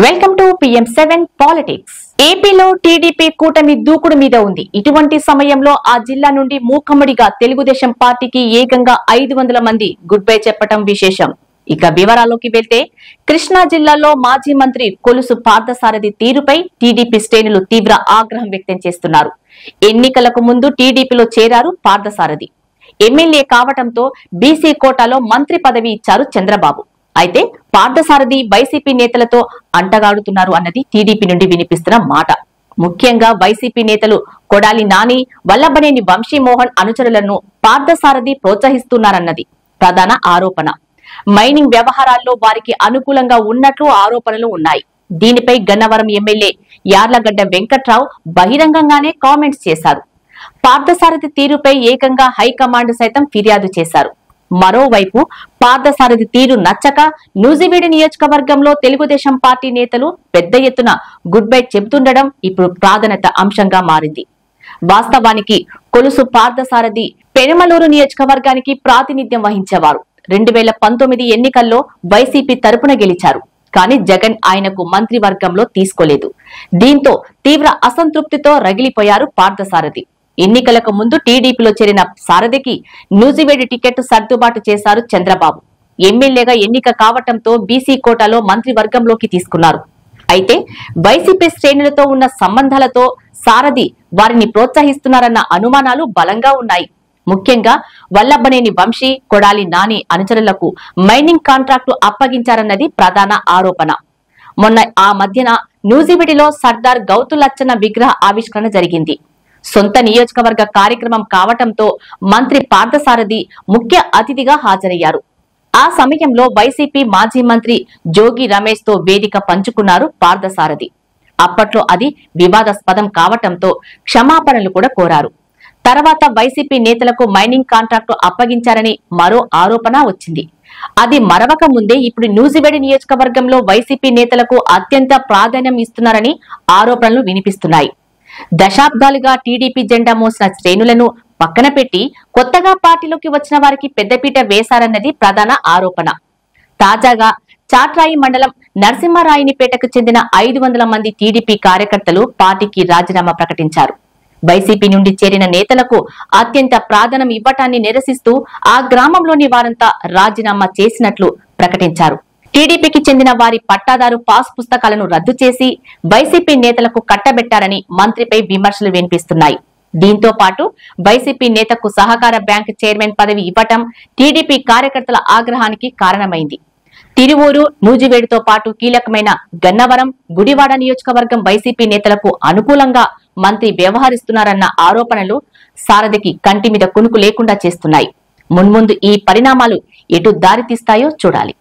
Welcome to PM7 politics. ఏపీలో TDP కూటమి దూకుడు మీద ఉంది. ఇటువంటి సమయంలో ఆ జిల్లా నుండి మూకమ్మడిగా తెలుగుదేశం పార్టీకి ఏకంగా 500 మంది గుడ్ బై చెప్పటం విశేషం. ఇక వివరాల్లోకి వెళ్తే కృష్ణా జిల్లాలో మాజీ మంత్రి కొలుసు పార్థసారథి తీరుపై టీడీపీ శ్రేణులు తీవ్ర ఆగ్రహం వ్యక్తం చేస్తున్నారు. ఎన్నికలకు ముందు టీడీపీలో చేరారు పార్థసారథి. ఎమ్మెల్యే కావటంతో బీసీ కోటాలో మంత్రి పదవి ఇచ్చారు చంద్రబాబు. అయితే పార్థసారథి వైసీపీ నేతలతో అంటగాడుతున్నారు అన్నది టీడీపీ నుండి వినిపిస్తున్న మాట. ముఖ్యంగా వైసీపీ నేతలు కొడాలి నాని, వల్లభనేని వంశీమోహన్ అనుచరులను పార్థసారథి ప్రోత్సహిస్తున్నారన్నది ప్రధాన ఆరోపణ. మైనింగ్ వ్యవహారాల్లో వారికి అనుకూలంగా ఉన్నట్లు ఆరోపణలు ఉన్నాయి. దీనిపై గన్నవరం ఎమ్మెల్యే యార్లగడ్డ వెంకట్రావు బహిరంగంగానే కామెంట్స్ చేశారు. పార్థసారథి తీరుపై ఏకంగా హైకమాండ్ సైతం ఫిర్యాదు చేశారు. మరోవైపు పార్థసారథి తీరు నచ్చక నూజివీడు నియోజకవర్గంలో తెలుగుదేశం పార్టీ నేతలు పెద్ద ఎత్తున గుడ్ బై చెబుతుండడం ఇప్పుడు ప్రాధాన్యత అంశంగా మారింది. వాస్తవానికి కొలుసు పార్థసారథి పెనుమలూరు నియోజకవర్గానికి ప్రాతినిధ్యం వహించేవారు. 2019 ఎన్నికల్లో వైసీపీ తరపున గెలిచారు. కానీ జగన్ ఆయనకు మంత్రివర్గంలో తీసుకోలేదు. దీంతో తీవ్ర అసంతృప్తితో రగిలిపోయారు పార్థసారథి. ఎన్నికలకు ముందు టీడీపీలో చేరిన సారథికి నూజివేడి టికెట్ సర్దుబాటు చేశారు చంద్రబాబు. ఎమ్మెల్యేగా ఎన్నిక కావటంతో బీసీ కోటాలో మంత్రివర్గంలోకి తీసుకున్నారు. అయితే వైసీపీ శ్రేణులతో ఉన్న సంబంధాలతో సారథి వారిని ప్రోత్సహిస్తున్నారన్న అనుమానాలు బలంగా ఉన్నాయి. ముఖ్యంగా వల్లభనేని వంశీ, కొడాలి నాని అనుచరులకు మైనింగ్ కాంట్రాక్టు అప్పగించారన్నది ప్రధాన ఆరోపణ. మొన్న ఆ మధ్యన నూజివీడిలో సర్దార్ గౌతు లచ్చన్న విగ్రహ ఆవిష్కరణ జరిగింది. సొంత నియోజకవర్గ కార్యక్రమం కావటంతో మంత్రి పార్థసారథి ముఖ్య అతిథిగా హాజరయ్యారు. ఆ సమయంలో వైసీపీ మాజీ మంత్రి జోగి రమేష్ తో వేదిక పంచుకున్నారు పార్థసారథి. అప్పట్లో అది వివాదాస్పదం కావటంతో క్షమాపణలు కూడా కోరారు. తర్వాత వైసీపీ నేతలకు మైనింగ్ కాంట్రాక్టు అప్పగించారని మరో ఆరోపణ వచ్చింది. అది మరవక ముందే ఇప్పుడు నూజివేడి నియోజకవర్గంలో వైసీపీ నేతలకు అత్యంత ప్రాధాన్యం ఇస్తున్నారని ఆరోపణలు వినిపిస్తున్నాయి. దశాబ్దాలుగా టీడీపీ జెండా మోసిన శ్రేణులను పక్కన పెట్టి కొత్తగా పార్టీలోకి వచ్చిన వారికి పెద్దపీట వేశారన్నది ప్రధాన ఆరోపణ. తాజాగా చాట్రాయి మండలం నరసింహరాయినిపేటకు చెందిన 500 మంది టీడీపీ కార్యకర్తలు పార్టీకి రాజీనామా ప్రకటించారు. వైసీపీ నుండి చేరిన నేతలకు అత్యంత ప్రాధాన్యం ఇవ్వటాన్ని నిరసిస్తూ ఆ గ్రామంలోని వారంతా రాజీనామా చేసినట్లు ప్రకటించారు. టీడీపీకి చెందిన వారి పట్టాదారు పాస్ పుస్తకాలను రద్దు చేసి వైసీపీ నేతలకు కట్టబెట్టారని మంత్రిపై విమర్శలు వినిపిస్తున్నాయి. దీంతో పాటు వైసీపీ నేతకు సహకార బ్యాంక్ చైర్మన్ పదవి ఇవ్వటం టీడీపీ కార్యకర్తల ఆగ్రహానికి కారణమైంది. తిరువూరు, నూజివేడుతో పాటు కీలకమైన గన్నవరం, గుడివాడ నియోజకవర్గం వైసీపీ నేతలకు అనుకూలంగా మంత్రి వ్యవహరిస్తున్నారన్న ఆరోపణలు సారథికి కంటి మీద కునుకు లేకుండా చేస్తున్నాయి. మున్ముందు ఈ పరిణామాలు ఎటు దారితీస్తాయో చూడాలి.